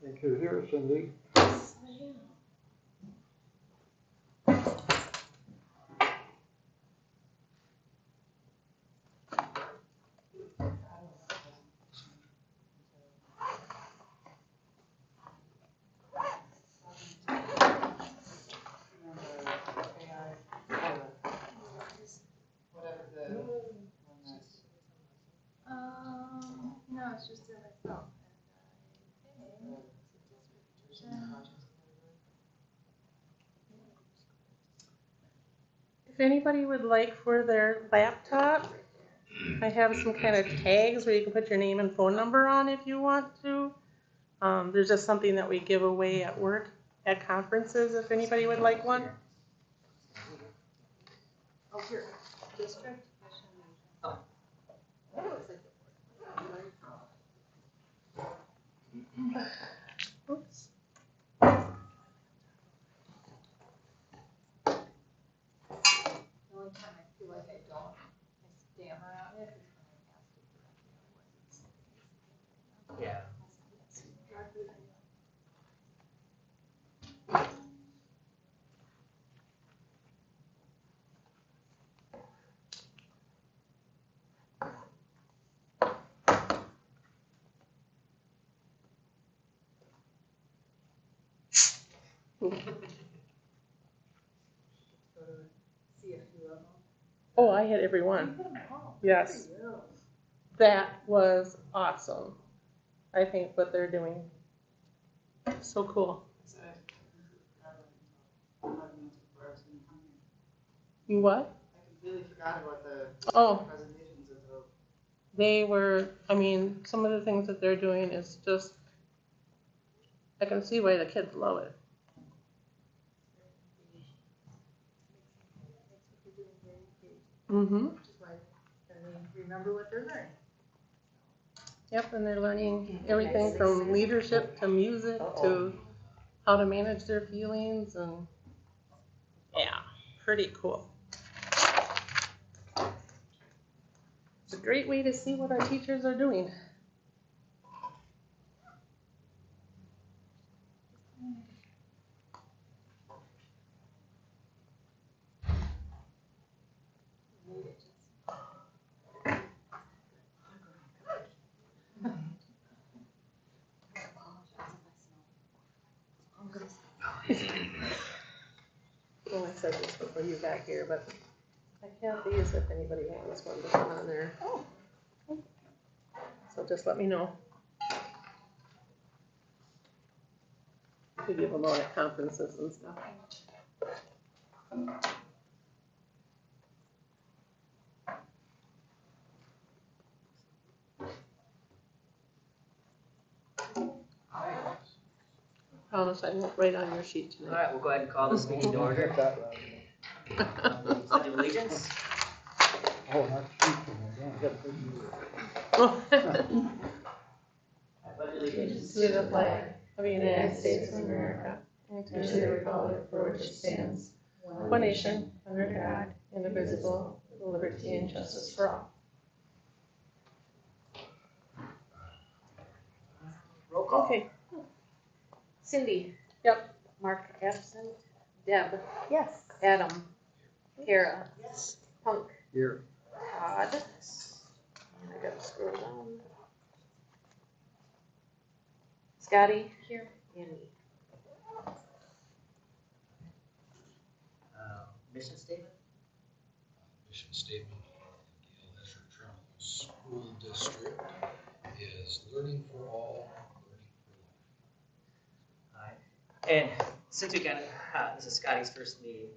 Thank you here, Cindy. No, it's just in myself. If anybody would like for their laptop, I have some kind of tags where you can put your name and phone number on if you want to. There's just something that we give away at work at conferences if anybody would like one. Oh, here, district. Oh. Oops. The only time I feel like I don't, I stammer on it is when I'm asked to correct it. Yeah. Oh, I had every one. Yes. That was awesome. I think what they're doing. So cool. You what? I completely forgot about the presentations of the. They were, I mean, some of the things that they're doing is just, I can see why the kids love it. Mm-hmm. Which is why they remember what they're learning. Yep, and they're learning everything from leadership to music to how to manage their feelings, and yeah, pretty cool. It's a great way to see what our teachers are doing. Well, I said this before you got here, but I have these if anybody wants one to put on there. So just let me know. We give them out at conferences and stuff. Promise I won't write on your sheet All tonight. right, we'll go ahead and call this meeting to order. Pledge of allegiance. Oh, not speaking again. I pledge allegiance To the flag of the United States of America and to the republic for which it stands, one nation, under God, indivisible, with liberty and justice for all. roll call. Okay. Cindy. Yep. Mark absent. Deb. Yes. Adam. Kara. Yes. Punk. Here. Todd. I gotta scroll down. Scotty. Here. And me. Mission statement. Mission statement of the Gale-Ettrick-Trempealeau School District is learning for all, learning for life. All right. And since we got this is Scotty's first meeting,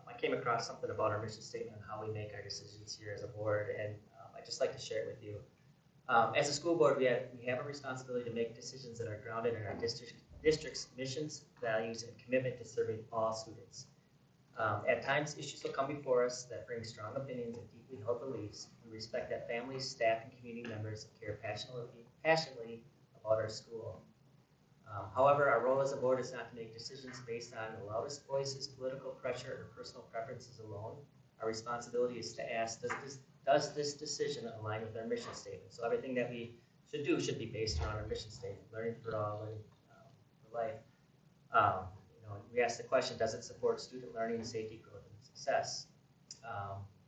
I came across something about our mission statement and how we make our decisions here as a board, and I'd just like to share it with you. As a school board, we have a responsibility to make decisions that are grounded in our district's missions, values, and commitment to serving all students. At times, issues will come before us that bring strong opinions and deeply held beliefs. We respect that families, staff, and community members care passionately about our school. However, our role as a board is not to make decisions based on the loudest voices, political pressure, or personal preferences alone. Our responsibility is to ask, does this decision align with our mission statement? So everything that we should be based around our mission statement, learning for all, learning for life. We asked the question, does it support student learning, safety, growth, and success?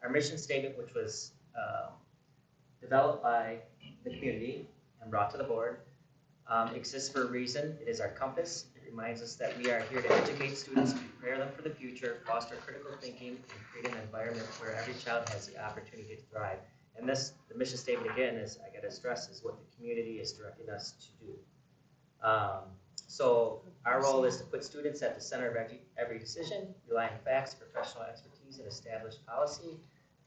Our mission statement, which was developed by the community and brought to the board, exists for a reason. It is our compass. It reminds us that we are here to educate students, prepare them for the future, foster critical thinking, and create an environment where every child has the opportunity to thrive. And the mission statement, again, is, I gotta stress, is what the community is directing us to do. So our role is to put students at the center of every decision, rely on facts, professional expertise, and established policy,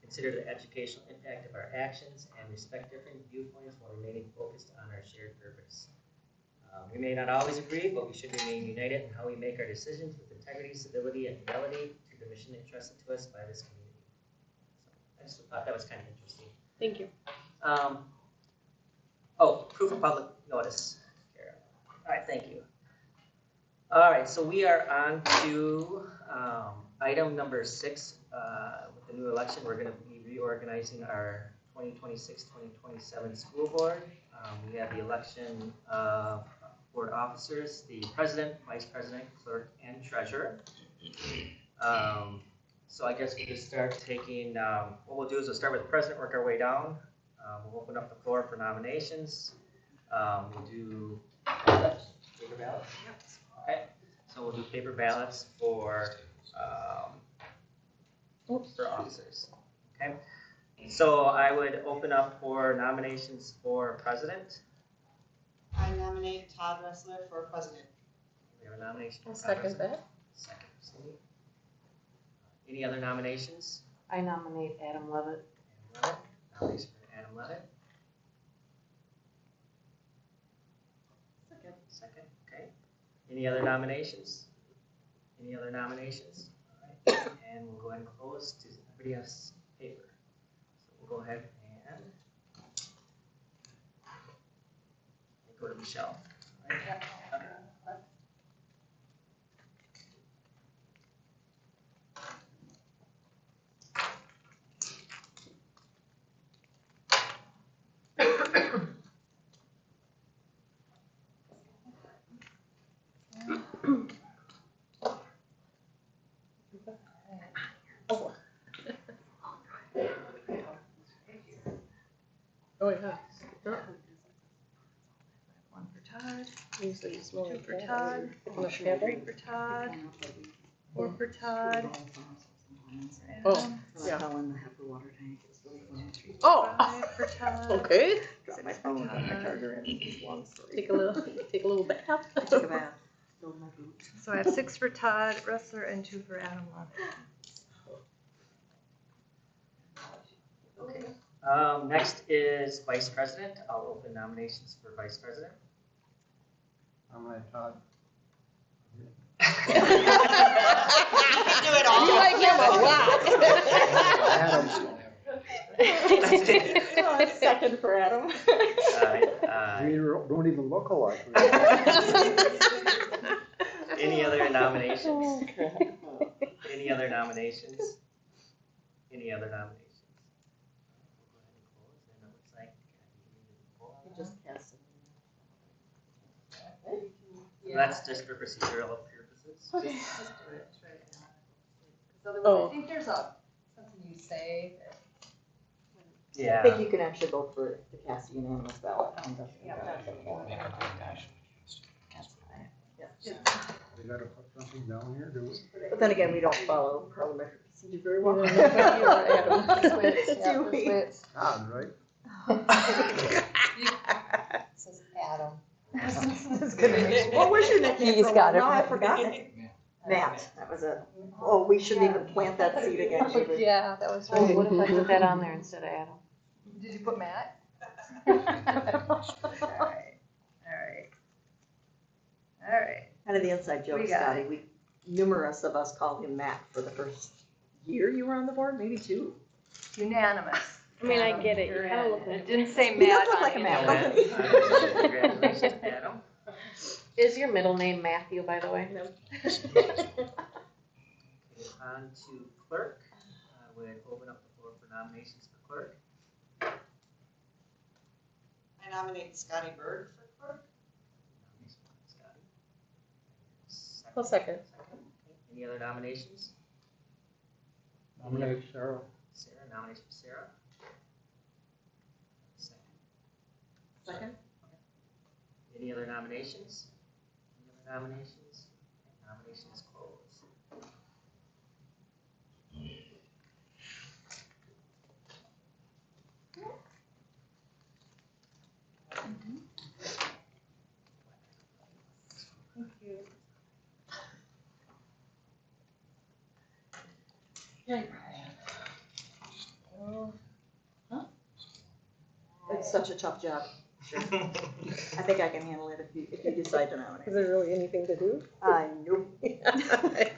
consider the educational impact of our actions, and respect different viewpoints while remaining focused on our shared purpose. We may not always agree, but we should remain united in how we make our decisions with integrity, civility, and fidelity to the mission entrusted to us by this community. So I just thought that was kind of interesting. Thank you. Proof of public notice. All right, thank you. All right, so we are on to item number 6. With the new election, we're going to be reorganizing our 2026-2027 school board. We have the election of board officers, the president, vice president, clerk, and treasurer. So I guess we'll just start taking, what we'll do is we'll start with the president, work our way down. We'll open up the floor for nominations. We'll do ballots, paper ballots. Okay, so we'll do paper ballots for officers. Okay, so I would open up for nominations for president. I nominate Todd Ressler for president. We have a nomination. I'll second that. Second, Cindy. Any other nominations? I nominate Adam Levitt. Adam Levitt. Nomination for Adam Levitt. Second, okay. Any other nominations? Any other nominations? All right, and we'll go ahead and close. Does everybody have paper? So we'll go ahead and go to Michelle. All right. Okay. Oh, yeah. One for Todd, Usually it's more 2 like for that. Todd, On the 3 table. for Todd, 4 for Todd. Oh, Adam, yeah. Fell in the heifer water tank. It's really fun. 5 Oh, for Todd. okay. Got my phone, got my charger in. It's a long story. Take a little bath. I took a bath, filled my boots. So I have 6 for Todd Ressler and 2 for Adam Levitt. Okay. Next is vice president. I'll open nominations for vice president. I'm gonna Todd. You can do it all. You like him a lot. Adams don't have Second for Adam. We don't even look alike. Any other nominations? Any other nominations? Any other nominations? And it looks like You just cast it. so that's just for procedural purposes. Just do it, try it out. 'Cause otherwise, Oh. I think there's something you say that. I Yeah. think you can actually vote for to cast a unanimous ballot. Yeah, that's make a recommendation against it. We gotta put something down here, do we? But then again, we don't follow parliamentary procedure very well. You are Adam. Do we? Todd, right? It says Adam. What was your nickname He's for a got while? it. No, I forgot it. Matt, that was it. Oh, we shouldn't even plant that seed again, should we? Yeah, that was right. What if I put that on there instead of Adam? Did you put Matt? All right. Kind of the inside joke, We got Scotty. Numerous of us called him Matt for the first year you were on the board, maybe 2. Unanimous. I mean, I Adam, get it. You you're kinda in. look like It didn't say He Matt does look on like a you. Matt. Congratulations, Adam. Is your middle name Matthew, by the way? On to clerk. I would open up the floor for nominations for clerk. I nominate Scotty Bird for clerk. Scotty. I'll second. Okay. Any other nominations? Nominate Sarah. Sarah, nomination for Sarah. Second. Second. Any other nominations? Any other nominations? Nomination is closed. Thank you. It's such a tough job. I think I can handle it if you decide to nominate. Is there really anything to do? Nope. Yeah.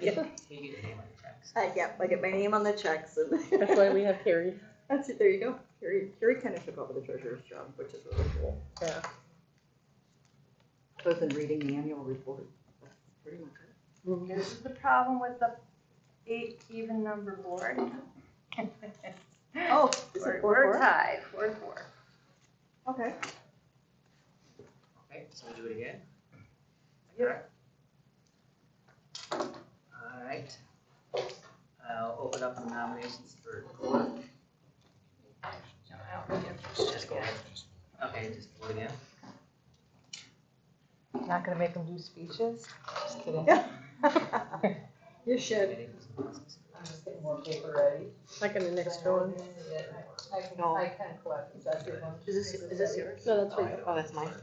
You get your name on the checks. Yeah, I get my name on the checks and. That's why we have Carrie. That's it, there you go. Carrie kind of took over the treasurer's job, which is really cool. Yeah. Other than reading the annual report, that's pretty much it. This is the problem with the 8 even number board. Oh, is it We're 4-4? tied, 4-4. Okay. Okay, so we do it again? Correct? All right. I'll open up the nominations for clerk. Just go ahead. Okay, just vote again. Not gonna make them do speeches? Just kidding. You should. Any- I'm just getting more paper ready. Like in the next one. I can collect, is that your one? Is this yours? No, that's right. Oh, that's mine.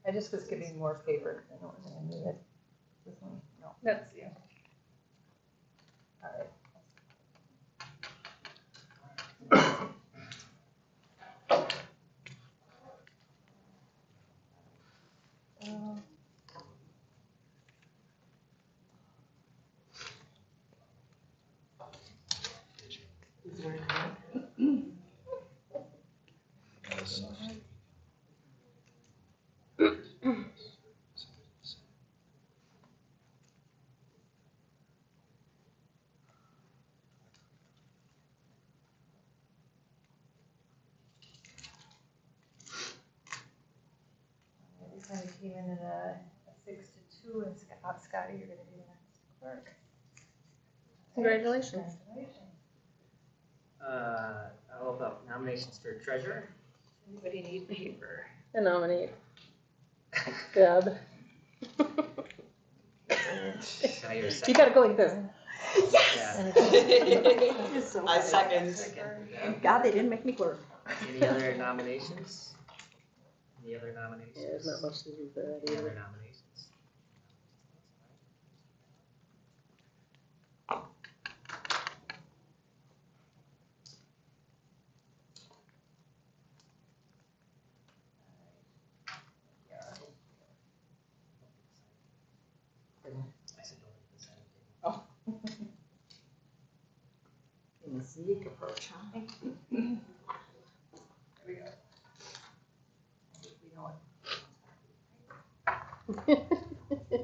I just was getting more paper, I don't think I need it. This one? No. That's you. All right. We kind of came in at a 6-2, and Scotty, you're gonna be the next clerk. Congratulations. Congratulations. I'll open up nominations for treasurer. Anybody need paper? And nominate Deb. Can I hear a You second? gotta go like this. Yeah. I second. Second. Thank God they didn't make me clerk. Any other nominations? Any other nominations? Yeah, there's not much to do for that Any either. other nominations? I said don't make this anything. In the sneak approach, huh? There we go. We know it.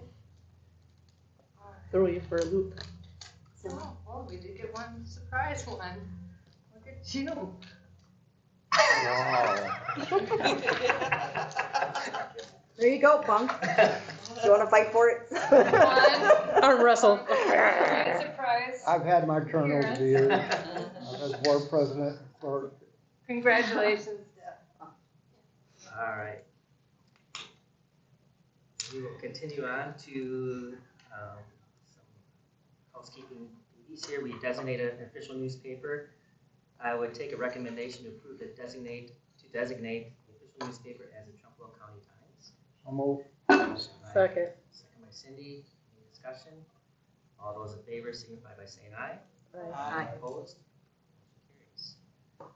Throw you for a loop. Oh, well, we did get one surprise one. Look at you. Wow. There you go, Bunk. Do you wanna fight for it? One. Arm wrestle. Great surprise. I've had my turn over the years. I was board president for, Congratulations, Deb. All right. We will continue on to some housekeeping duties here. We designate an official newspaper. I would take a recommendation to approve to designate the official newspaper as the Trempealeau County Times. I'm over. Second. Second by Cindy. Any discussion? All those in favor signify by saying aye. Aye. Opposed? Motion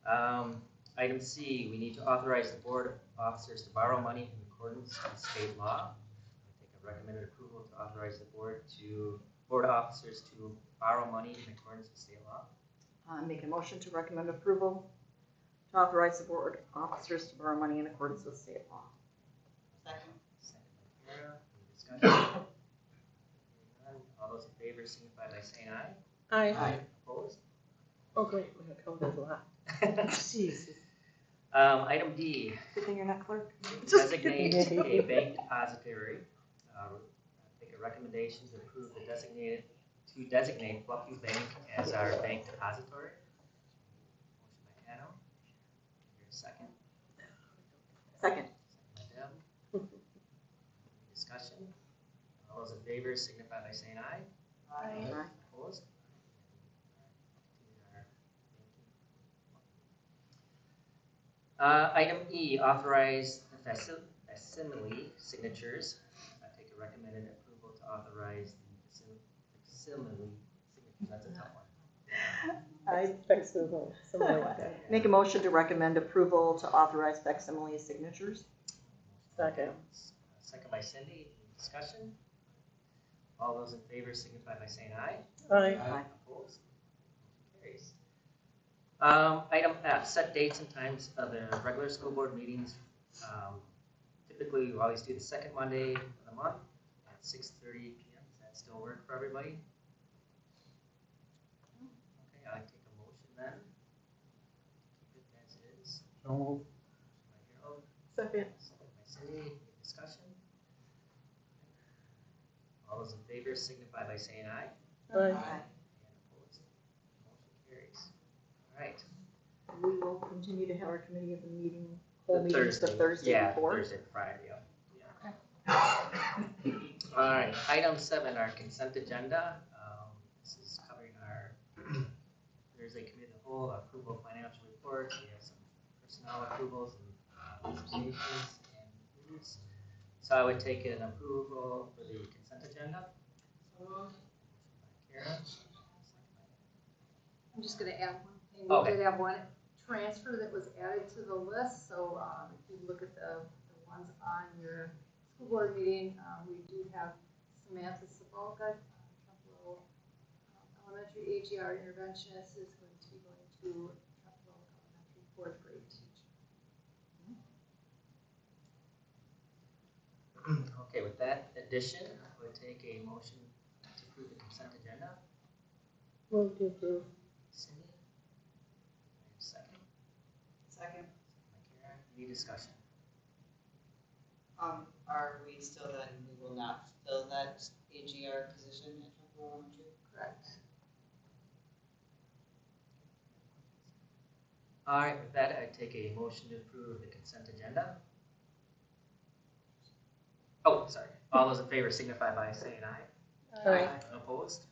carries. Item C, we need to authorize the board of officers to borrow money in accordance with state law. I take a recommended approval to authorize the board of officers to borrow money in accordance with state law. Make a motion to recommend approval to authorize the board officers to borrow money in accordance with state law. Second. Second by Kara. Any discussion? Hearing none. All those in favor signify by saying aye. Aye. Opposed? Oh, great. We have covered a lot. Jesus. Item D, Good thing you're not clerk. designate a bank depository. Make a recommendation to approve the designate Buckview Bank as our bank depository. Motion by Adam. Here's a second. Second. Second by Deb. Any discussion? All those in favor signify by saying aye. Aye. Opposed? Item E, authorize the facsimile signatures. I take a recommended approval to authorize the facsimile signatures. That's a tough one. I fixed it, something like that. Make a motion to recommend approval to authorize facsimile signatures. Second. Second by Cindy. Any discussion? All those in favor signify by saying aye. Aye. Opposed? Motion carries. Item F, set dates and times of the regular school board meetings. Typically, we always do the second Monday of the month at 6:30 p.m. Does that still work for everybody? Okay, I'll take a motion then. Keep it as is. So moved. By Harold, Second. second by Cindy. Any discussion? All those in favor signify by saying aye. Aye. And opposed? Motion carries. All right. We will continue to have our committee of the meeting, whole meetings the Thursday Yeah, before. Thursday, Friday, yeah. All right, item 7, our consent agenda. This is covering our Thursday committee of the whole, approval of financial reports. We have some personnel approvals and resignations and moves. So I would take an approval for the consent agenda. Motion by Kara. I'm just gonna add one thing. Okay. We did have one transfer that was added to the list, so if you look at the ones on your school board meeting, we do have Samantha Sabalka, Trempealeau Elementary AGR interventionist, is going to be going to Trempealeau Elementary 4th grade teacher. Okay, with that addition, I would take a motion to approve the consent agenda. Move to approve. Cindy? Second. Second. Kara, any discussion? Are we still then, we will not fill that AGR position at Trumbull Elementary? Correct. All right, with that, I take a motion to approve the consent agenda. Oh, sorry. All those in favor signify by saying aye. Aye. Opposed?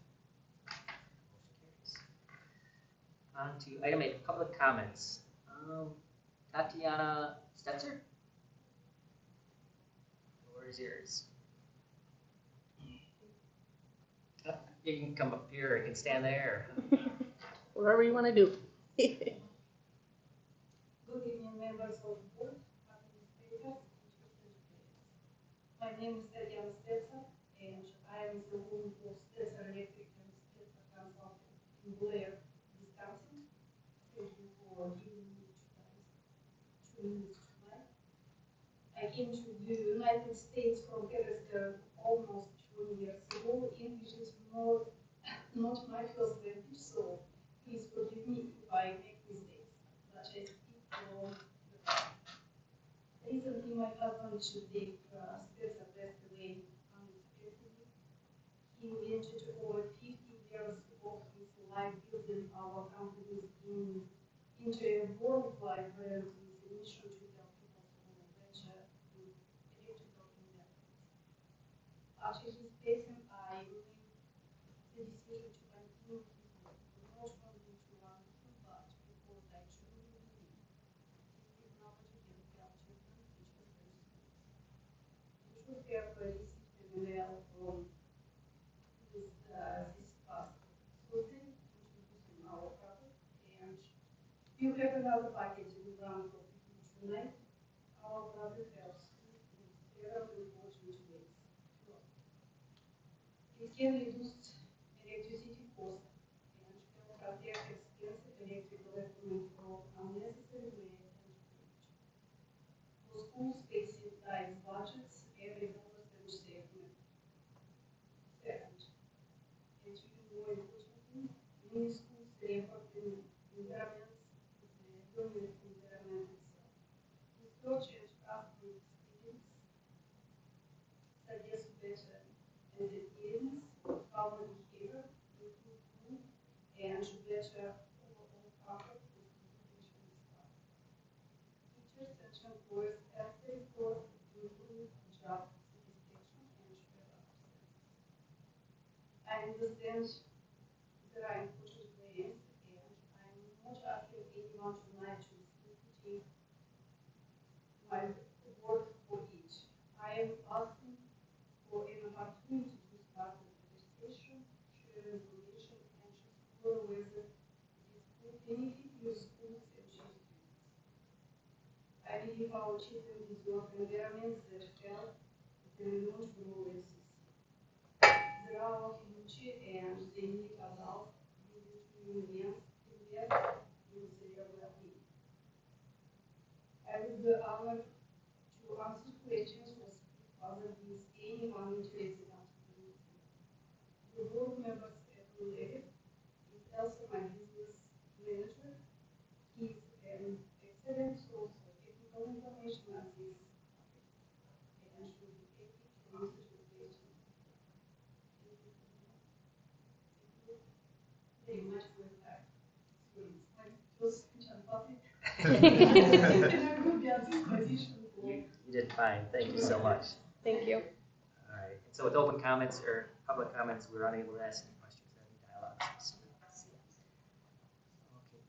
Motion carries. On to item 8, public comments. Tatiana Stetzer? The floor is yours. You can come up here, or you can stand there. Whatever you want to do. Good evening, members of the board, administrators, teachers, and parents. My name is Tatiana Stetzer, and I am the woman for Stetzer Electric and Stetzer Consulting in Blair, Wisconsin. Thank you for giving me 2 minutes tonight. I came to the United States from Harrisburg almost 20 years ago. English is not my first language, so please forgive me if I make mistakes, but I speak from the past. Recently, my husband should take Stetzer passed away unexpectedly. He ventured over 50 years of his life building our companies into a worldwide brand with a mission to help people solve a venture in electrical investments. After his passing, I made the decision to continue his work, not only to run but because I truly believe this technology can help children, teachers, and schools. You should have received an email from this past Thursday introducing our product, and you have another package in front of you tonight. Our product helps schools in several important ways. It can reduce electricity costs and help protect expensive electrical equipment from unnecessary wear and damage. For schools facing tight budgets, every dollar spent saved. Second, and even more importantly, many schools refer to environments as the building environment itself. job satisfaction and spread of success. I understand there are important ways, and I'm not asking anyone tonight to put my work for each. I am asking for an opportunity to start the conversation, share information, and explore whether this could benefit your schools and children. I believe our children deserve environments that help them learn from overseas. There are our future, and they need adults willing to invest in their well-being. I would be honored to answer questions or speak further with anyone interested in the The board members at the level is also my business manager. He's an excellent source of technical information on this topic, and should be happy to answer your questions. Very much for that. So it's like just speech and public. And I will be at disposition for You did fine. Thank you so much. Thank you. All right. And so with open comments or public comments, we're unable to ask any questions or any dialogue.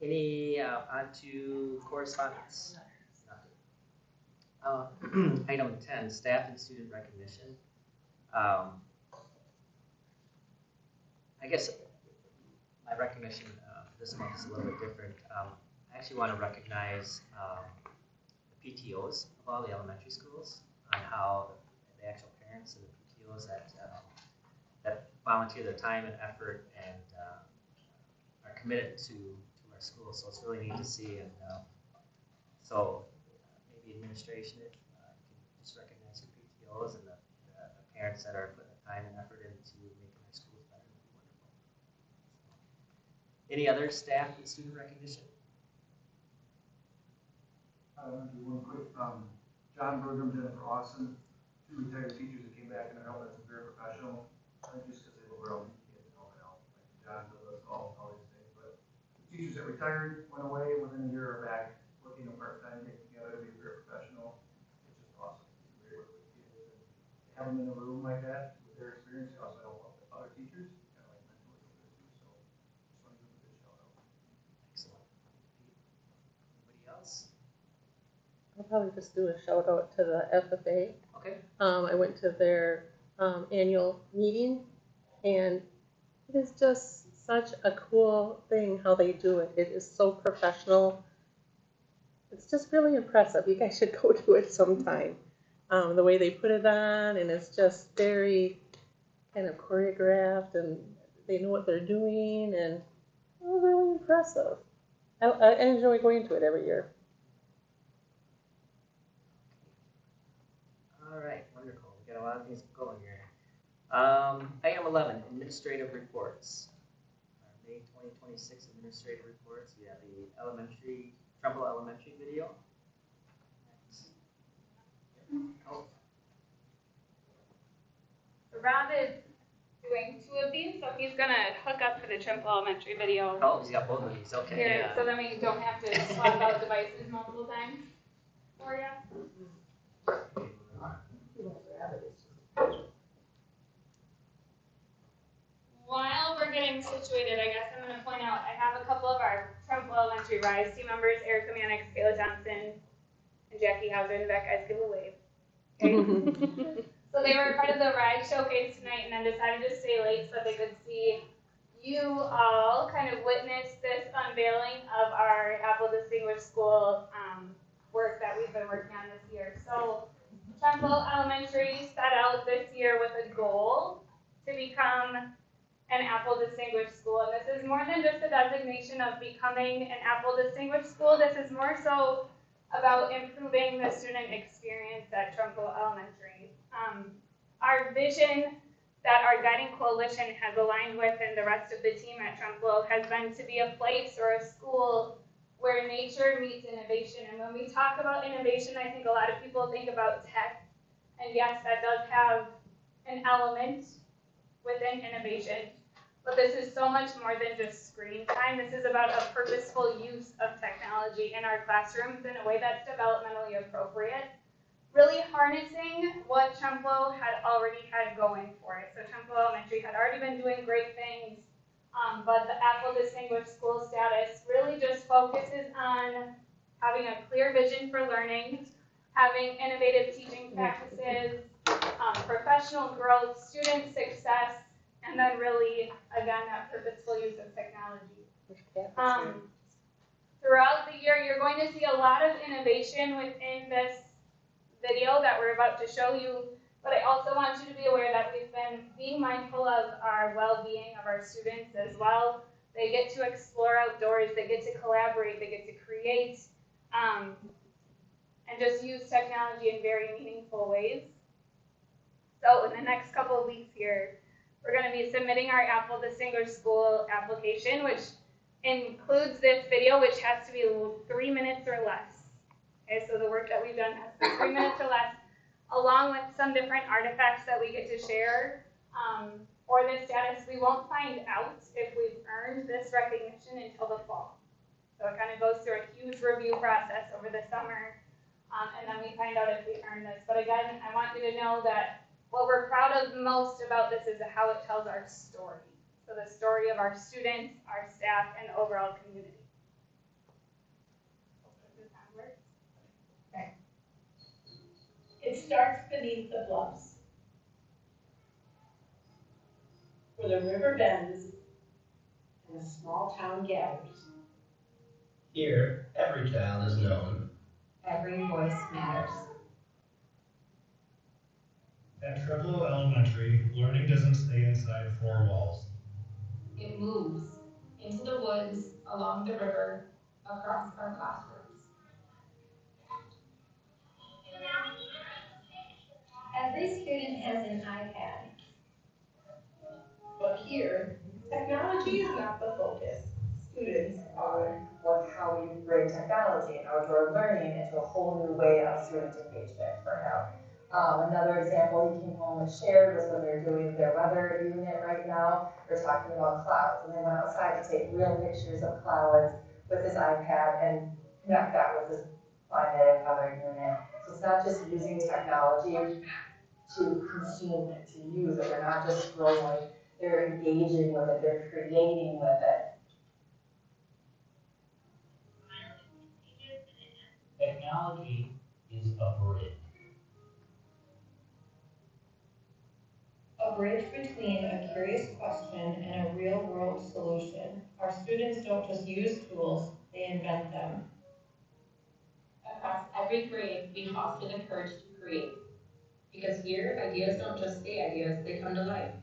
Okay. Any on to correspondence? Item 10, staff and student recognition. I guess my recognition this month is a little bit different. I actually want to recognize the PTOs of all the elementary schools on how the actual parents and the PTOs that volunteer their time and effort and are committed to our schools. So it's really neat to see. And so maybe administration can just recognize the PTOs and the parents that are putting the time and effort into making our schools better. Would be wonderful. Any other staff and student recognition? I want to do one quick, John Bergam, Jennifer Austin, 2 retired teachers that came back and are helping us very professional. I think just because they were around, you get to know now. Like John does all these things, but the teachers that retired, went away within a year, are back working part-time, getting together, being very professional. It's just awesome. It's great work with kids. And have them in a room like that with their experience, they also help other teachers, kind of like mentors over there too. So just want to give them a good shout out. Excellent. Anybody else? I'll probably just do a shout out to the FFA. Okay. I went to their annual meeting, and it is just such a cool thing how they do it. It is so professional. It's just really impressive. You guys should go to it sometime. The way they put it on, and it's just very kind of choreographed, and they know what they're doing, and it was really impressive. I enjoy going to it every year. All right, wonderful. We got a lot of things going here. Item 11, administrative reports. May 2026 administrative reports. We have the Trempealeau Elementary video. Oh. Rob is doing 2 of these, so he's going to hook up to the Trempealeau Elementary video. Oh, he's got both of these. Okay. Here, Yeah. so then we don't have to swap out devices multiple times for you. While we're getting situated, I guess I'm going to point out I have a couple of our Trempealeau Elementary Rise team members, Erica Mannix, Kayla Johnson, and Jackie Hauser in the back. Guys, give a wave. Okay. So they were part of the Rise showcase tonight and then decided to stay late so they could see you all kind of witness this unveiling of our Apple Distinguished School work that we've been working on this year. So Trempealeau Elementary set out this year with a goal to become an Apple Distinguished School. And this is more than just a designation of becoming an Apple Distinguished School. This is more so about improving the student experience at Trempealeau Elementary. Our vision that our guiding coalition has aligned with and the rest of the team at Trempealeau has been to be a place or a school where nature meets innovation. And when we talk about innovation, I think a lot of people think about tech. And yes, that does have an element within innovation. But this is so much more than just screen time. This is about a purposeful use of technology in our classrooms in a way that's developmentally appropriate. really harnessing what Trempealeau had already had going for it. So Trempealeau Elementary had already been doing great things, but the Apple Distinguished School status really just focuses on having a clear vision for learning, having innovative teaching practices, professional growth, student success, and then really, again, that purposeful use of technology. Throughout the year, you're going to see a lot of innovation within this video that we're about to show you, but I also want you to be aware that we've been being mindful of our well-being of our students as well. They get to explore outdoors, they get to collaborate, they get to create, and just use technology in very meaningful ways. So in the next couple of weeks here, we're going to be submitting our Apple Distinguished School application, which includes this video, which has to be 3 minutes or less. Okay, so the work that we've done has to be 3 minutes or less, along with some different artifacts that we get to share. For this status, we won't find out if we've earned this recognition until the fall. So it kind of goes through a huge review process over the summer, and then we find out if we earned this. But again, I want you to know that what we're proud of most about this is how it tells our story. So the story of our students, our staff, and the overall community. Okay. It starts beneath the bluffs, where the river bends and a small town gathers. Here, every child is known. Every voice matters. At Trempealeau Elementary, learning doesn't stay inside four walls. It moves into the woods, along the river, across our classrooms. Every student has an iPad. But here, technology is not the focus. Students are how we bring technology and outdoor learning into a whole new way of student engagement for him. Another example he came home and shared was when they're doing their weather unit right now, they're talking about clouds, and they went outside to take real pictures of clouds with his iPad and connect that with his climate and weather unit. So it's not just using technology to consume it, to use it. They're not just scrolling, they're engaging with it, they're creating with it. Technology is a bridge. A bridge between a curious question and a real-world solution. Our students don't just use tools, they invent them. Across every grade, we foster the courage to create. Because here, ideas don't just stay ideas, they come to life.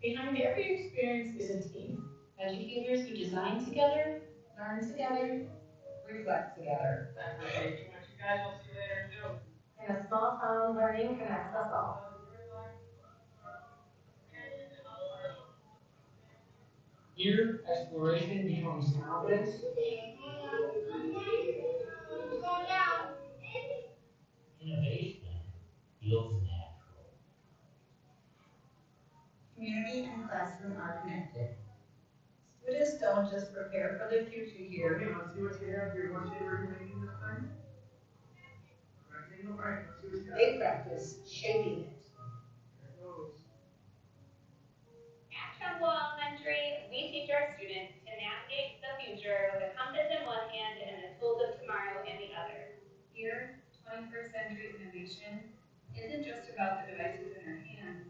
Behind every experience is a team. Educators who design together, learn together, reflect together. Thank you guys, we'll see you later too. In a small town, learning connects us all. Here, exploration becomes confidence. Innovation feels natural. Community and classroom are connected. Students don't just prepare for the future here. Okay, let's see what you have here. What shape are you making this time? Rectangle, all right, let's see what you got. They practice shaping it. There it goes. At Trempealeau Elementary, we teach our students to navigate the future with a compass in one hand and the tools of tomorrow in the other. Here, 21st century innovation isn't just about the devices in our hands,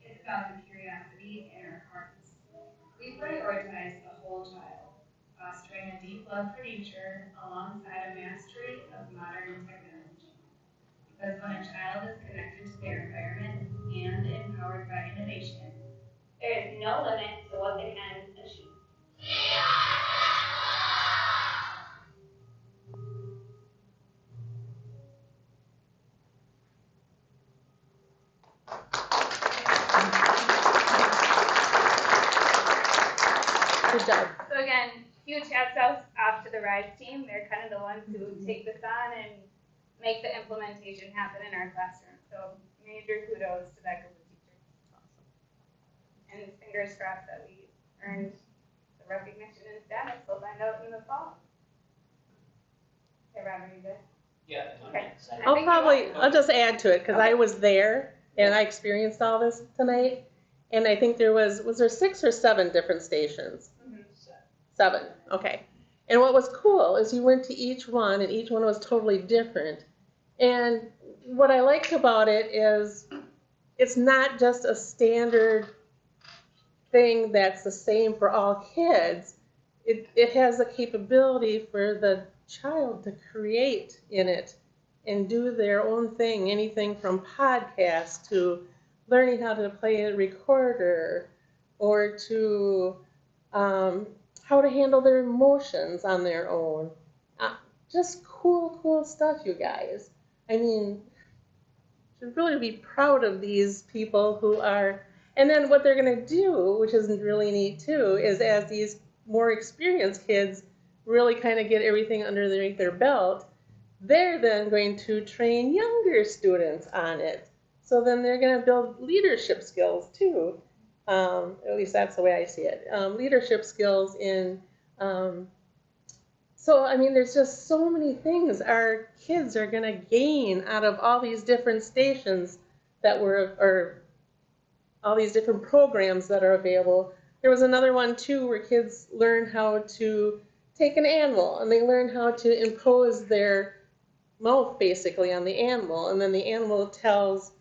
it's about the curiosity in our hearts. We prioritize the whole child, fostering a deep love for nature alongside a mastery of modern technology. Because when a child is connected to their environment and empowered by innovation, There is no limit to what they can achieve. Good job. So again, huge hats off to the RISE team. They're kind of the ones who take this on and make the implementation happen in our classroom. So major kudos to that group of teachers. Awesome. And fingers crossed that we earned the recognition and status. We'll find out in the fall. Okay, Robert, you good? Yeah. Okay. I'll just add to it, because I was there, and I experienced all this tonight, and I think was there 6 or 7 different stations? 7, okay. And what was cool is you went to each one, and each one was totally different. And what I liked about it is it's not just a standard thing that's the same for all kids. It has the capability for the child to create in it and do their own thing, anything from podcasts to learning how to play a recorder or to how to handle their emotions on their own. Just cool stuff, you guys. I mean, should really be proud of these people who are, and then what they're going to do, which is really neat too, is as these more experienced kids really kind of get everything underneath their belt, they're then going to train younger students on it. So then they're going to build leadership skills too. At least that's the way I see it. Leadership skills in, so I mean, there's just so many things our kids are going to gain out of all these different stations that or all these different programs that are available. There was another one too where kids learn how to take an animal, and they learn how to impose their mouth basically on the animal, and then the animal tells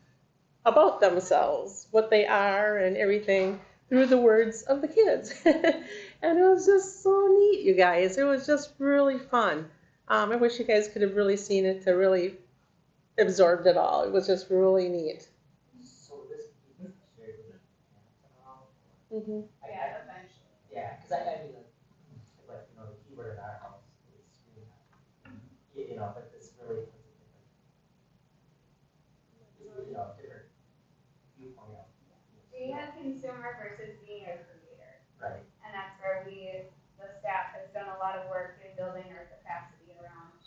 about themselves, what they are and everything through the words of the kids. And it was just so neat, you guys. It was just really fun. I wish you guys could have really seen it to really absorb it all. It was just really neat. So this shared with Mm-hmm. Yeah, eventually. Yeah, because I mean, like, you know, the keyword in our house is screen time. You know, but this really puts a different, you know, different viewpoint of. We have consumer versus being a creator. Right. And that's where the staff has done a lot of work in building our capacity around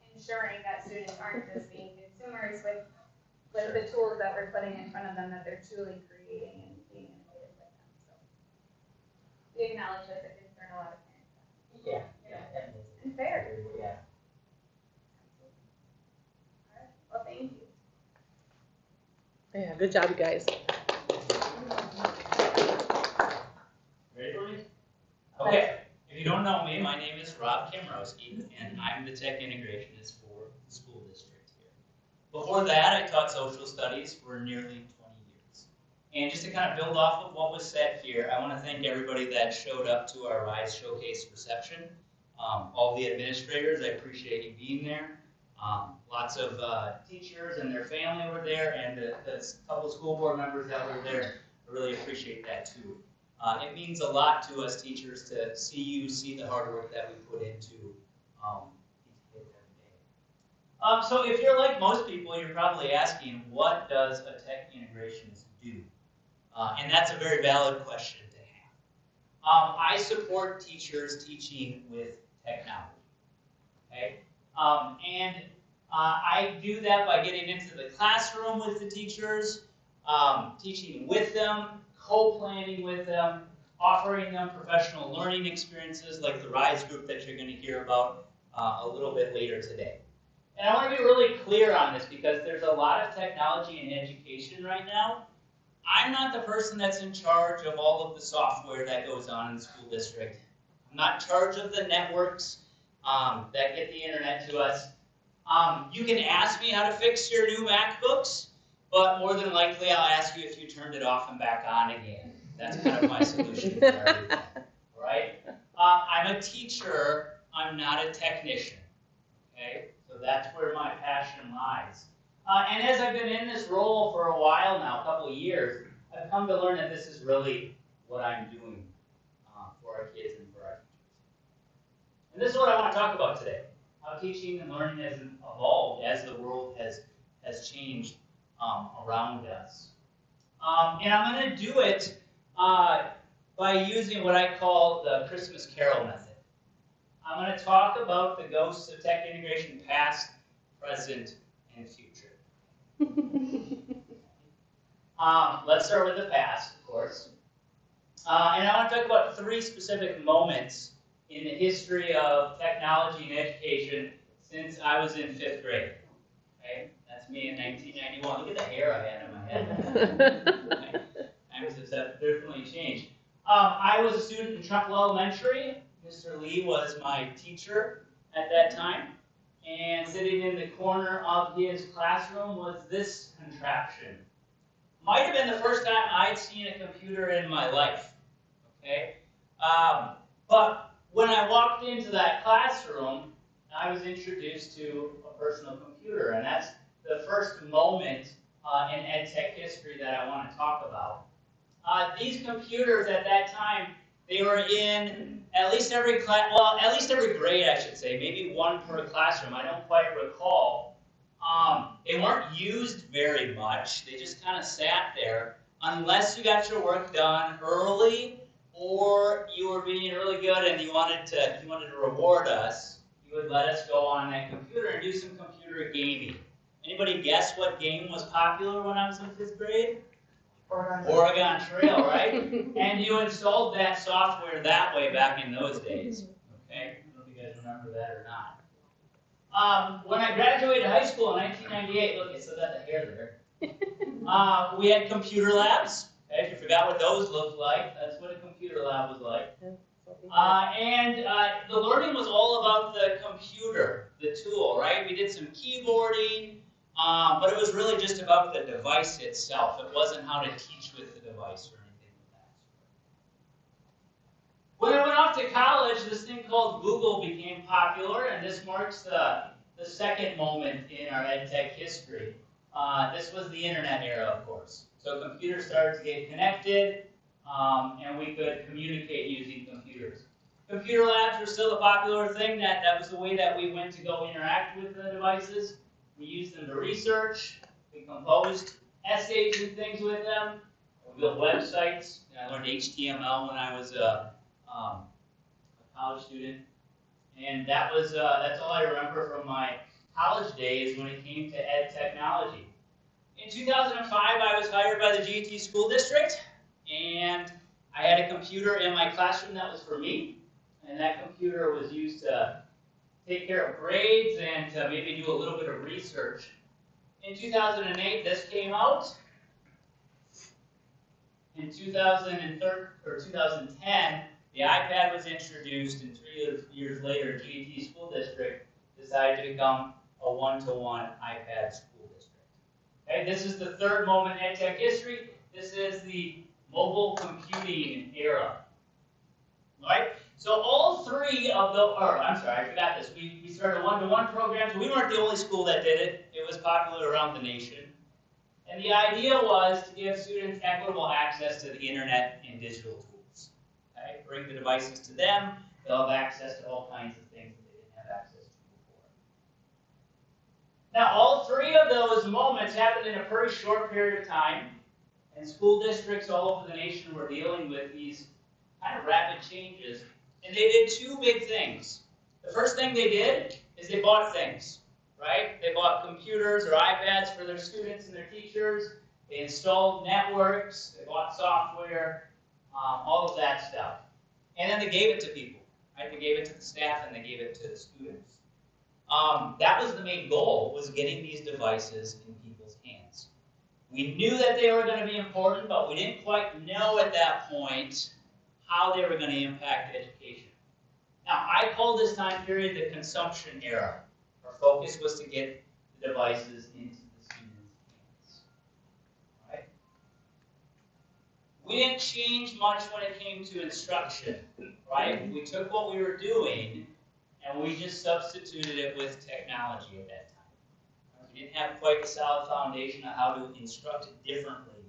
ensuring that students aren't just being consumers with the tools that we're putting in front of them, that they're truly creating and being innovative with them. So we acknowledge that's a concern a lot of parents have. Yeah. And fair. Yeah. All right. Well, thank you. Yeah, good job, you guys. Ready for me? Okay. If you don't know me, my name is Rob Kimrowski, and I'm the tech integrationist for the school district here. Before that, I taught social studies for nearly 20 years. And just to kind of build off of what was said here, I want to thank everybody that showed up to our RISE Showcase reception. All the administrators, I appreciate you being there. Lots of teachers and their family were there, and the couple school board members that were there. I really appreciate that too. It means a lot to us teachers to see the hard work that we put into these kids every day. So if you're like most people, you're probably asking, what does a tech integrationist do? And that's a very valid question to have. I support teachers teaching with technology. Okay? I do that by getting into the classroom with the teachers, teaching with them, co-planning with them, offering them professional learning experiences like the RISE group that you're going to hear about a little bit later today. And I want to be really clear on this because there's a lot of technology in education right now. I'm not the person that's in charge of all of the software that goes on in the school district. I'm not in charge of the networks that get the internet to us. You can ask me how to fix your new MacBooks, but more than likely I'll ask you if you turned it off and back on again. That's kind of my solution for everything. All right? I'm a teacher. I'm not a technician. Okay? So that's where my passion lies. And as I've been in this role for a while now, a couple of years, I've come to learn that this is really what I'm doing for our kids and for our teachers. And this is what I want to talk about today. How teaching and learning has evolved as the world has changed around us. And I'm going to do it by using what I call the Christmas Carol method. I'm going to talk about the ghosts of tech integration past, present, and future. Let's start with the past, of course. And I want to talk about 3 specific moments in the history of technology and education since I was in 5th grade. Okay? That's me in 1991. Look at the hair I had in my head. Times have definitely changed. I was a student in Trempealeau Elementary. Mr. Lee was my teacher at that time. And sitting in the corner of his classroom was this contraption. Might have been the first time I'd seen a computer in my life. Okay? But when I walked into that classroom, I was introduced to a personal computer, and that's the first moment in EdTech history that I want to talk about. These computers at that time, they were in at least every class, well, at least every grade, I should say, maybe one per classroom. I don't quite recall. They weren't used very much. They just kind of sat there unless you got your work done early or you were being really good and you wanted to reward us. You would let us go on that computer and do some computer gaming. Anybody guess what game was popular when I was in 5th grade? Oregon Trail, right? And you installed that software that way back in those days. Okay? I don't know if you guys remember that or not. When I graduated high school in 1998, look, I still got the hair there. We had computer labs. Okay? If you forgot what those looked like, that's what a computer lab was like. And the learning was all about the computer, the tool, right? We did some keyboarding, but it was really just about the device itself. It wasn't how to teach with the device or anything like that. When I went off to college, this thing called Google became popular, and this marks the second moment in our EdTech history. This was the internet era, of course. So computers started to get connected, and we could communicate using computers. Computer labs were still a popular thing. That was the way that we went to go interact with the devices. We used them to research. We composed essays and things with them. We built websites. And I learned HTML when I was a college student. And that's all I remember from my college days when it came to ed technology. In 2005, I was hired by the GET School District, and I had a computer in my classroom that was for me, and that computer was used to take care of grades and to maybe do a little bit of research. In 2008, this came out. In 2010, the iPad was introduced, and 3 years later, GET School District decided to become a one-to-one iPad school district. Okay, this is the third moment in EdTech history. This is the mobile computing era. All right? So all three of the, I forgot this. We started one-to-one programs. We weren't the only school that did it. It was popular around the nation. And the idea was to give students equitable access to the internet and digital tools. Okay? Bring the devices to them. They'll have access to all kinds of things that they didn't have access to before. Now, all three of those moments happened in a pretty short period of time. And school districts all over the nation were dealing with these kind of rapid changes. And they did two big things. The first thing they did is they bought things, right? They bought computers or iPads for their students and their teachers. They installed networks. They bought software, all of that stuff. And then they gave it to people, right? They gave it to the staff and they gave it to the students. That was the main goal, was getting these devices in people's hands. We knew that they were going to be important, but we didn't quite know at that point how they were going to impact education. Now, I call this time period the consumption era. Our focus was to get the devices into the students' hands. Right? We didn't change much when it came to instruction. Right? We took what we were doing and we just substituted it with technology at that time. We didn't have quite the solid foundation of how to instruct differently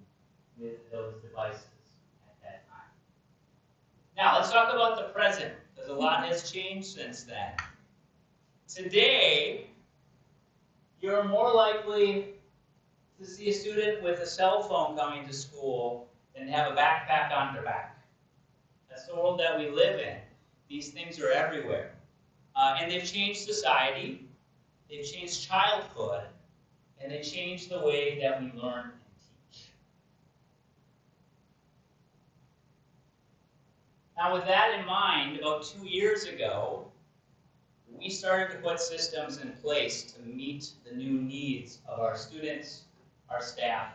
with those devices. Now, let's talk about the present, because a lot has changed since then. Today, you're more likely to see a student with a cell phone coming to school than have a backpack on their back. That's the world that we live in. These things are everywhere. And they've changed society, they've changed childhood, and they changed the way that we learn and teach. Now, with that in mind, about 2 years ago, we started to put systems in place to meet the new needs of our students, our staff,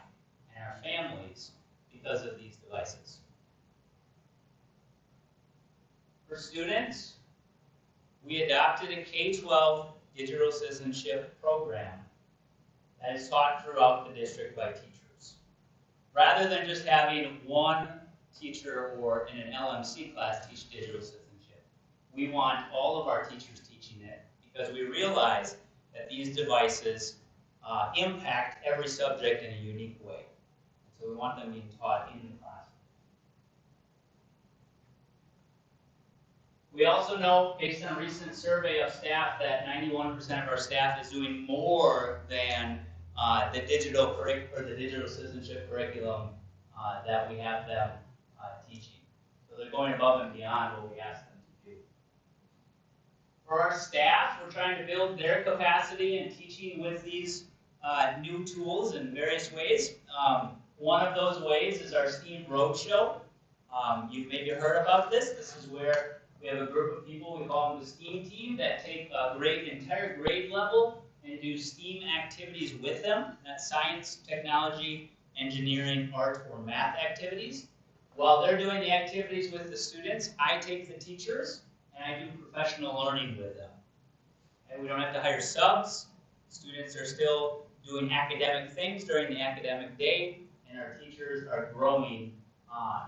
and our families because of these devices. For students, we adopted a K-12 digital citizenship program that is taught throughout the district by teachers. Rather than just having one teacher or in an LMC class teach digital citizenship, we want all of our teachers teaching it because we realize that these devices impact every subject in a unique way. So we want them being taught in the classroom. We also know, based on a recent survey of staff, that 91% of our staff is doing more than the digital citizenship curriculum that we have them teaching. So they're going above and beyond what we ask them to do. For our staff, we're trying to build their capacity in teaching with these new tools in various ways. One of those ways is our STEAM Roadshow. You've maybe heard about this. This is where we have a group of people, we call them the STEAM team, that take a entire grade level and do STEAM activities with them. That's science, technology, engineering, art, or math activities. While they're doing the activities with the students, I take the teachers and I do professional learning with them. And we don't have to hire subs. Students are still doing academic things during the academic day, and our teachers are growing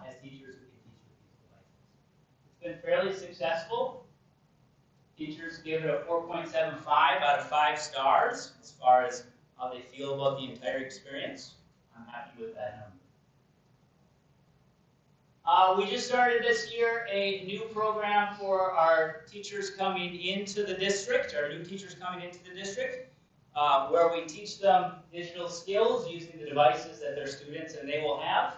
as teachers who can teach with these devices. It's been fairly successful. Teachers give it a 4.75 out of 5 stars as far as how they feel about the entire experience. I'm happy with that number. We just started this year a new program for our teachers coming into the district, our new teachers coming into the district, where we teach them digital skills using the devices that their students and they will have.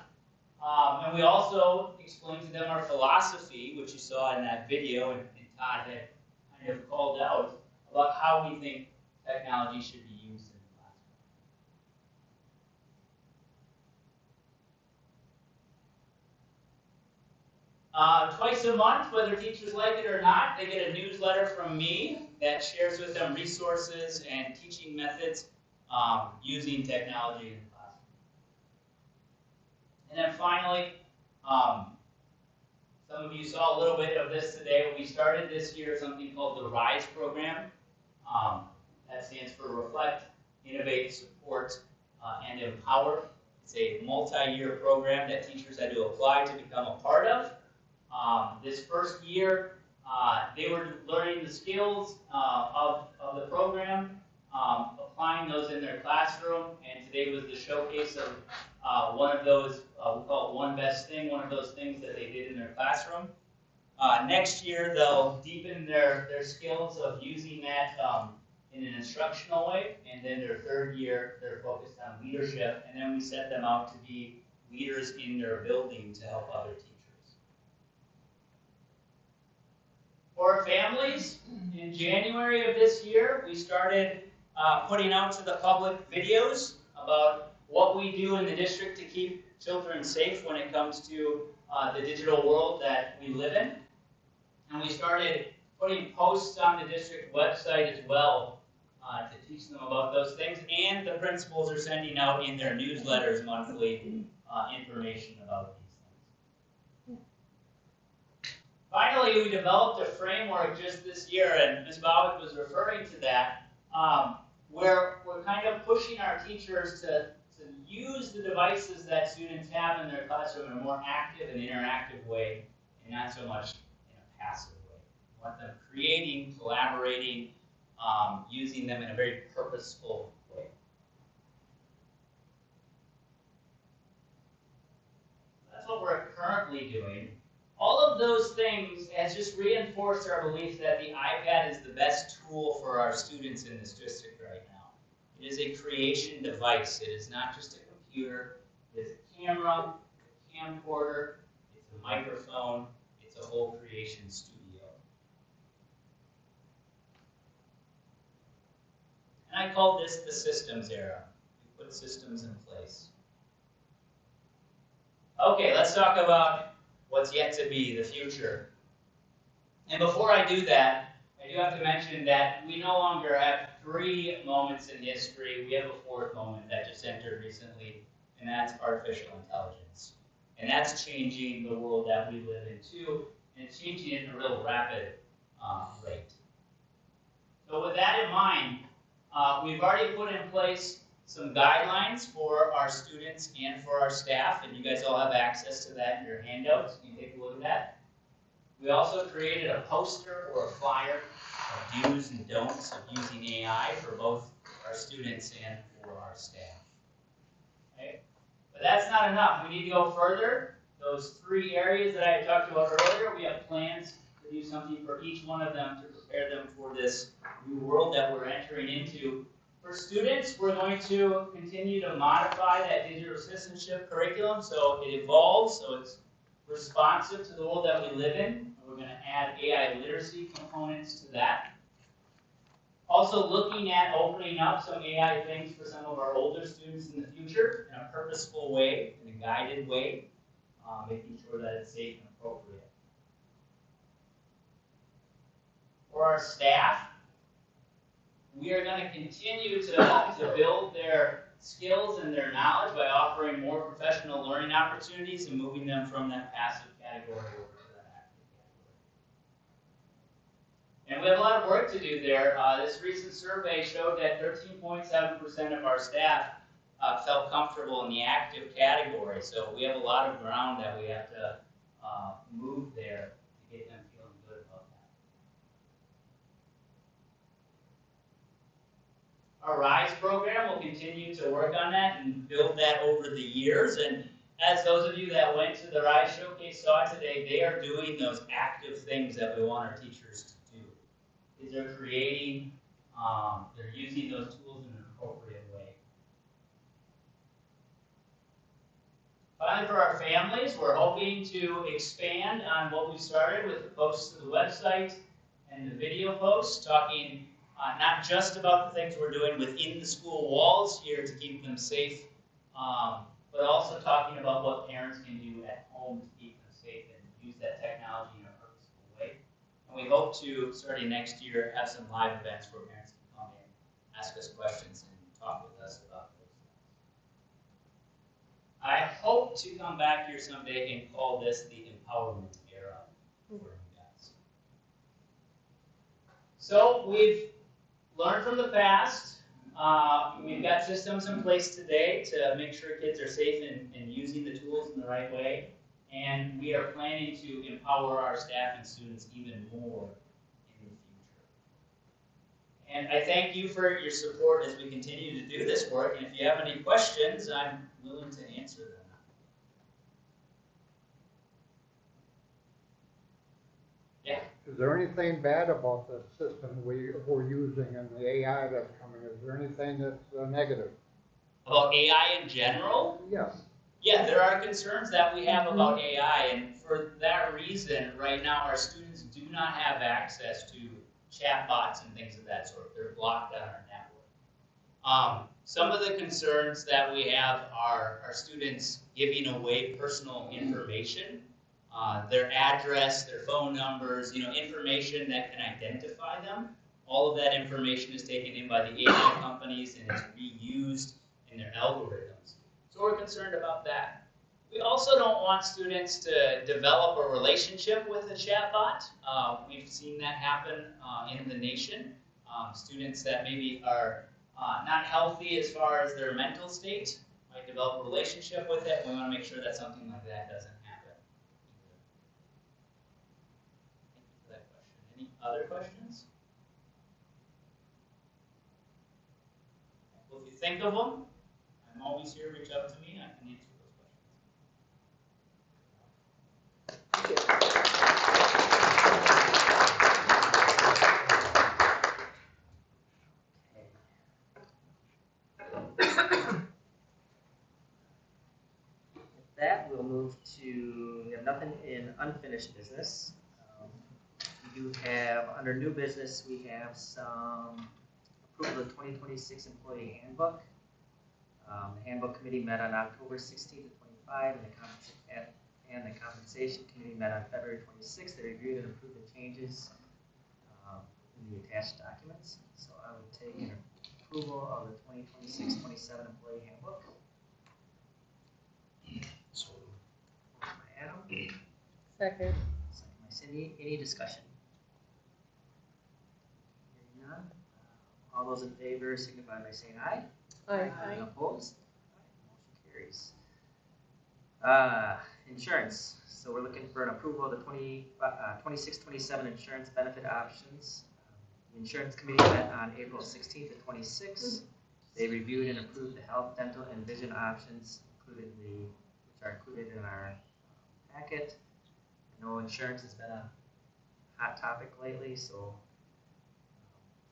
And we also explain to them our philosophy, which you saw in that video, and Todd had kind of called out, about how we think technology should be used in the classroom. Twice a month, whether teachers like it or not, they get a newsletter from me that shares with them resources and teaching methods using technology in the classroom. And then finally, some of you saw a little bit of this today. We started this year something called the RISE program. That stands for Reflect, Innovate, Support, and Empower. It's a multi-year program that teachers had to apply to become a part of. This first year, they were learning the skills of the program, applying those in their classroom, and today was the showcase of one of those, we call it one best thing, one of those things that they did in their classroom. Next year, they'll deepen their skills of using that in an instructional way, and then their third year, they're focused on leadership, and then we set them out to be leaders in their building to help other teachers. For families, in January of this year, we started putting out to the public videos about what we do in the district to keep children safe when it comes to the digital world that we live in. And we started putting posts on the district website as well to teach them about those things. And the principals are sending out in their newsletters monthly information about these things. Finally, we developed a framework just this year, and Ms. Bowick was referring to that, where we're kind of pushing our teachers to use the devices that students have in their classroom in a more active and interactive way, and not so much in a passive way. We want them creating, collaborating, using them in a very purposeful way. That's what we're currently doing. All of those things has just reinforced our belief that the iPad is the best tool for our students in this district right now. It is a creation device. It is not just a computer. It is a camera, a camcorder, it's a microphone, it's a whole creation studio. And I call this the systems era. We put systems in place. Okay, let's talk about what's yet to be, the future. And before I do that, I do have to mention that we no longer have 3 moments in history. We have a 4th moment that just entered recently, and that's artificial intelligence. And that's changing the world that we live in too, and it's changing it at a real rapid rate. So with that in mind, we've already put in place some guidelines for our students and for our staff, and you guys all have access to that in your handouts. You can take a look at that. We also created a poster or a flyer of do's and don'ts of using AI for both our students and for our staff. Okay? But that's not enough. We need to go further. Those 3 areas that I talked about earlier, we have plans to do something for each one of them to prepare them for this new world that we're entering into. For students, we're going to continue to modify that digital citizenship curriculum so it evolves, so it's responsive to the world that we live in. We're going to add AI literacy components to that. Also looking at opening up some AI things for some of our older students in the future in a purposeful way, in a guided way, making sure that it's safe and appropriate. For our staff, we are going to continue to build their skills and their knowledge by offering more professional learning opportunities and moving them from that passive category over to that active category. And we have a lot of work to do there. This recent survey showed that 13.7% of our staff felt comfortable in the active category. So we have a lot of ground that we have to move there to get them feeling good about that. Our RISE program will continue to work on that and build that over the years. And as those of you that went to the RISE Showcase saw today, they are doing those active things that we want our teachers to do. They're creating, they're using those tools in an appropriate way. Finally, for our families, we're hoping to expand on what we started with the posts to the website and the video posts, talking not just about the things we're doing within the school walls here to keep them safe, but also talking about what parents can do at home to keep them safe and use that technology in a purposeful way. And we hope to, starting next year, have some live events where parents can come in, ask us questions, and talk with us about those things. I hope to come back here someday and call this the empowerment era for you guys. So we've learned from the past. We've got systems in place today to make sure kids are safe and using the tools in the right way. And we are planning to empower our staff and students even more in the future. And I thank you for your support as we continue to do this work. And if you have any questions, I'm willing to answer them. Yeah. Is there anything bad about the system we're using and the AI that's coming? Is there anything that's negative? About AI in general? Yes. Yeah, there are concerns that we have about AI, and for that reason, right now our students do not have access to chatbots and things of that sort. They're blocked on our network. Some of the concerns that we have are our students giving away personal information, their address, their phone numbers, information that can identify them. All of that information is taken in by the AI companies and is reused in their algorithms. So we're concerned about that. We also don't want students to develop a relationship with a chatbot. We've seen that happen in the nation. Students that maybe are not healthy as far as their mental state might develop a relationship with it. We want to make sure that something like that doesn't happen. Thank you for that question. Any other questions? Well, if you think of them, I'm always here. Reach out to me. I can answer those questions. With that, we'll move to, we have nothing in unfinished business. We do have, under new business, we have some approval of the 2026 employee handbook. The handbook committee met on October 16 to 25, and the compensation committee met on February 26. They reviewed and approved the changes. in the attached documents. So I would take an approval of the 2026-27 employee handbook. So Motion by Adam, Second. second by Cindy. Any discussion? Hearing none. All those in favor signify by saying aye. Aye. Any opposed? Motion carries. Insurance. So we're looking for an approval of the 26-27 insurance benefit options. The insurance committee met on April 16th to 26th. They reviewed and approved the health, dental, and vision options which are included in our packet. I know insurance has been a hot topic lately, so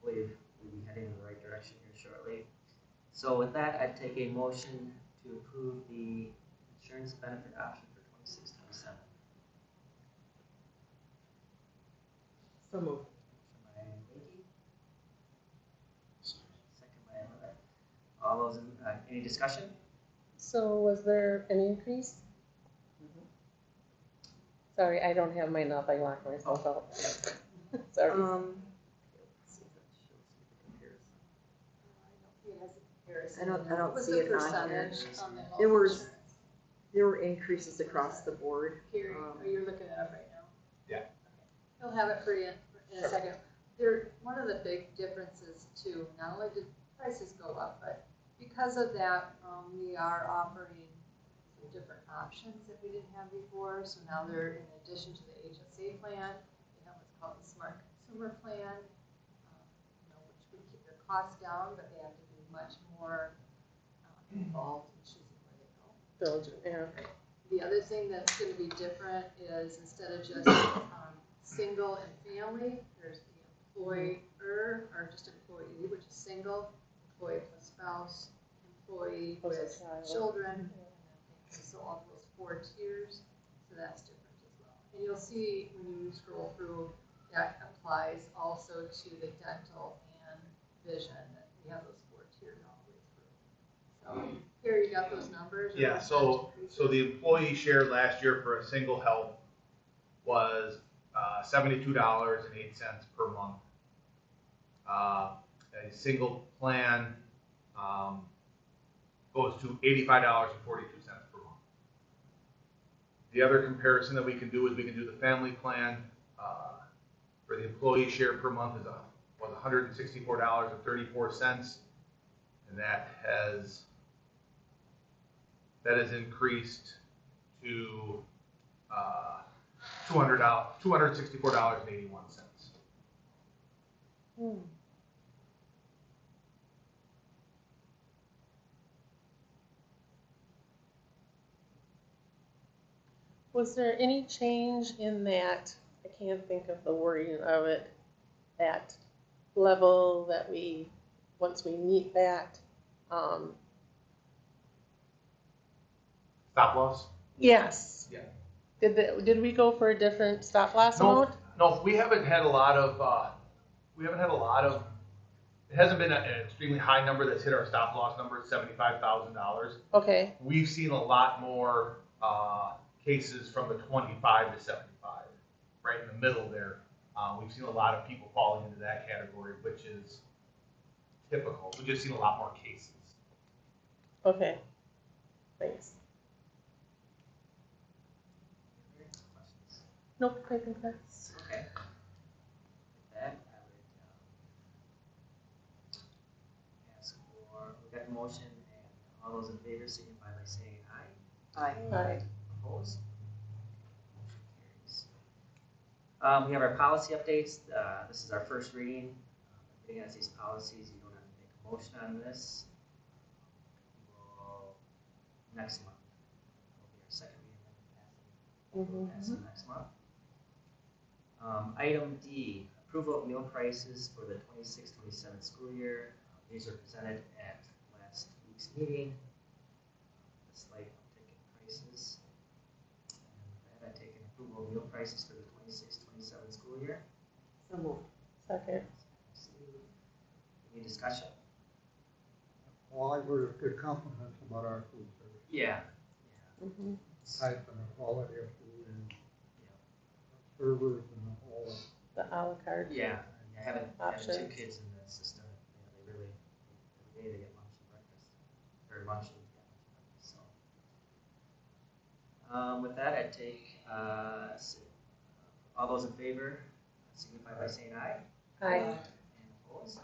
hopefully we'll be heading in the right direction here shortly. So with that, I'd take a motion to approve the insurance benefit option for 26-27. So moved. Motion by Nikki, second by Heather. All those in, any discussion? So was there an increase? Sorry, I don't have mine up. I locked myself out. Sorry. I don't see it on here. There were increases across the board. Here, you're looking it up right now? Yeah. Okay. He'll have it for you in a second. One of the big differences too, not only did prices go up, but because of that, we are offering some different options that we didn't have before. So now they're, in addition to the HSA plan, they have what's called the Smart Consumer Plan, which would keep their costs down, but they have to be much more involved in choosing where they go. Diligent, yeah. The other thing that's going to be different is instead of just single and family, there's the employer, or just employee, which is single, employee plus spouse, employee with children. So all those 4 tiers, so that's different as well. And you'll see when you scroll through, that applies also to the dental and vision, that we have those 4 tiers all the way through. So here you got those numbers. Yeah, so the employee share last year for a single health was $72.08 per month. A single plan goes to $85.42 per month. The other comparison that we can do is we can do the family plan. For the employee share per month was $164.34, and that has increased to $264.81. Was there any change in that, I can't think of the wording of it, that level that once we meet that, Stop loss? yes. Yeah. Did we go for a different stop loss amount? No, we haven't had a lot of, it hasn't been an extremely high number that's hit our stop loss number at $75,000. Okay. We've seen a lot more cases from the 25 to 75, right in the middle there. We've seen a lot of people falling into that category, which is typical. We've just seen a lot more cases. Okay. Thanks. Nope, I think that's. Okay. With that, I would ask for, we got the motion, and all those in favor signify by saying aye. Aye. Opposed? Motion carries. We have our policy updates. This is our first reading. Everybody has these policies. You don't have to make a motion on this. Next month will be our second reading. We'll pass it next month. Item D, approval of meal prices for the 26-27 school year. These are presented at last week's meeting. A slight uptick in prices. And I take an approval of meal prices for the 26-27 school year. So moved. Second. Any discussion? Well, I heard good compliments about our food service. Yeah. Type and the quality of food and servers and all. The a la carte. Yeah, Having two options. kids in the system, they really, every day they get lunch and breakfast, or lunch and breakfast, so. With that, I'd take, all those in favor, signify by saying aye. Aye. And opposed?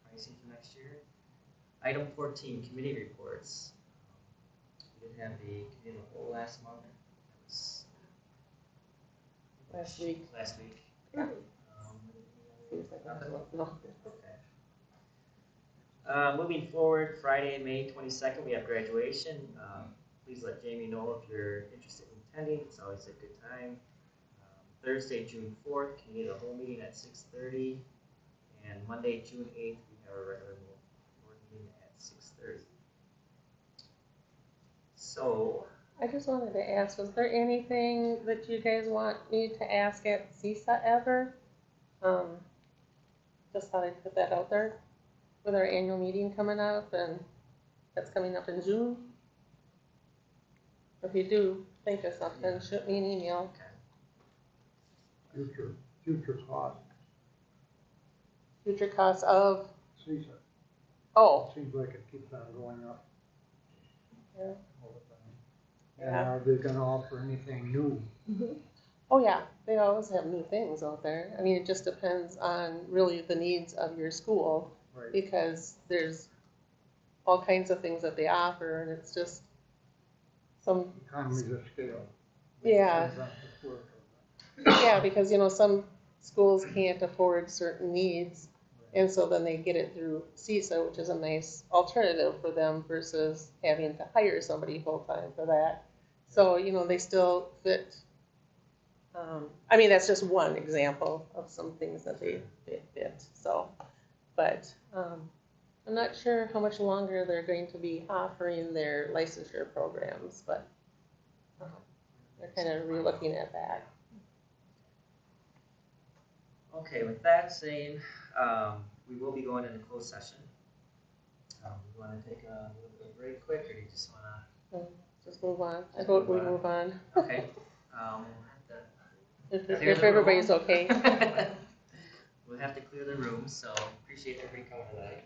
Pricing for next year. Item 14, committee reports. We did have the committee of the whole last month. That was Last week. Last week. Yeah. Nothing? Okay. Moving forward, Friday, May 22nd, we have graduation. Please let Jamie know if you're interested in attending. It's always a good time. Thursday, June 4th, committee of the whole meeting at 6:30. And Monday, June 8th, we have a regular board meeting at 6:30. So, I just wanted to ask, was there anything that you guys want me to ask at CISA ever? Just thought I'd put that out there with our annual meeting coming up, and that's coming up in June. If you do think of something, shoot me an email. Future cost. Future costs of, CISA. oh, Seems like it keeps on going up yeah. all the time. And Yeah. are they gonna offer anything new? Oh yeah, they always have new things out there. I mean, it just depends on really the needs of your school, Right. because there's all kinds of things that they offer, and it's just some, Economies of scale. yeah. Depends on the square foot. Yeah, because, you know, some schools can't afford certain needs, and so then they get it through CISA, which is a nice alternative for them versus having to hire somebody full-time for that. So, you know, they still fit. I mean, that's just one example of some things that they fit, so. But I'm not sure how much longer they're going to be offering their licensure programs, but they're kind of re-looking at that. okay, with that saying, we will be going into closed session. You want to take a little bit of break quick, or do you just want Just move on. I vote we move on. to? Okay. If Clear the everybody's room. okay. We'll have to clear the room, so appreciate everybody coming tonight.